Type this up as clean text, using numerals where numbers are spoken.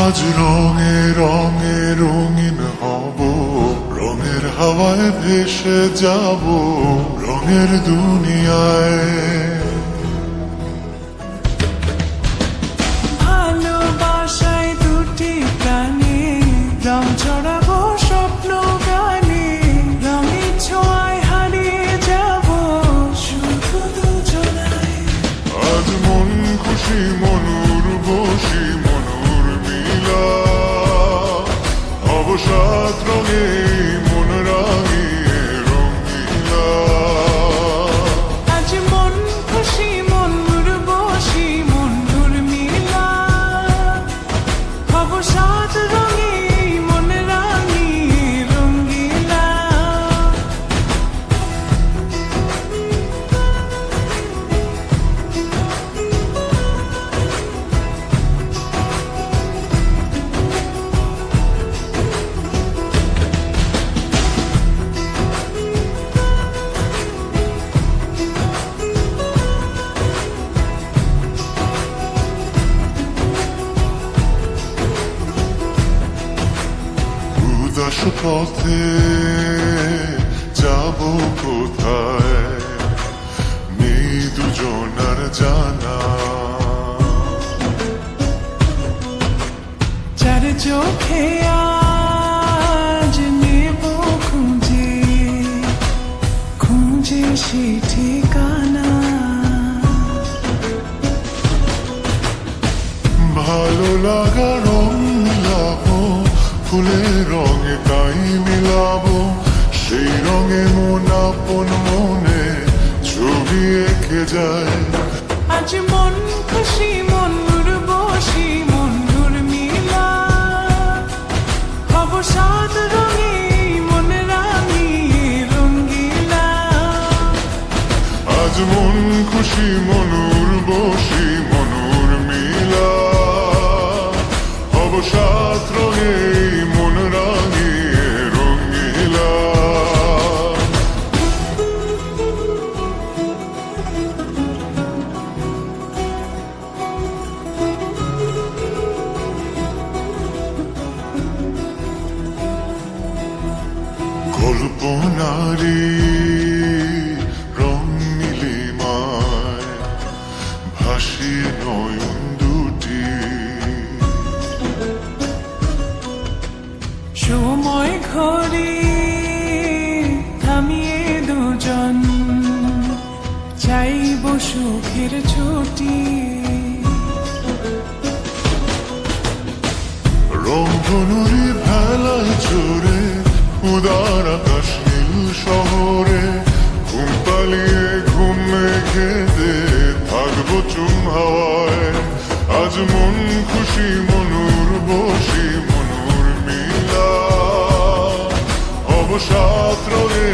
আজ রঙে রঙে রঙিন হব, রঙের হাওয়ায় ভেসে যাব রঙের দুনিয়ায়। ভালোবাসায় দুটি প্রাণী, রং ছড়াবো স্বপ্ন গানে, রঙের ছোঁয়ায় হারিয়ে যাব শুধু দুজনায়। আজ মন খুশি মনুর বসি মনুর মিলা, অবসাদ রঙে মন রাঙিয়ে রঙিলা। আজ মন খুশি মনুর বসি মনুর মিলা, অবসাদ রঙে মন রাঙিয়ে রঙিলা। উদাস পথে যাব কোথায়, নেই দুজনার জানা। চার চোখে আজ নেব খুঁজে খুঁজে সে ঠিকানা। ভালো লাগা রং মিলাবো, ফুলের রঙে তাই মিলাবো, সেই রঙে মন আপন মনে ছবি এঁকে যায়। আজ মন খুশি মনুর বসি মনুর মিলা, অবসাদ রঙে মন রাঙিয়ে রঙিলা। আজ মন খুশি মনুর বসি মনুর মিলা, অবসাদ রঙে মন রাঙিয়ে রঙিলা। কল্পনারি রং নীলিমায় ভাসিয়ে নয়ন দুটি, সময় ঘরে থামিয়ে দুজন চাইব সুখের ছুটি। রংধনুরি ভেলায় চড়ে উদার আকাশ নীল শহরে, ঘুম পালিয়ে ঘুম মেঘেতে থাকবো চুম হাওয়ায়। আজ মন খুশি মনুর বসি মনুর মিলা, অবসাদ রঙে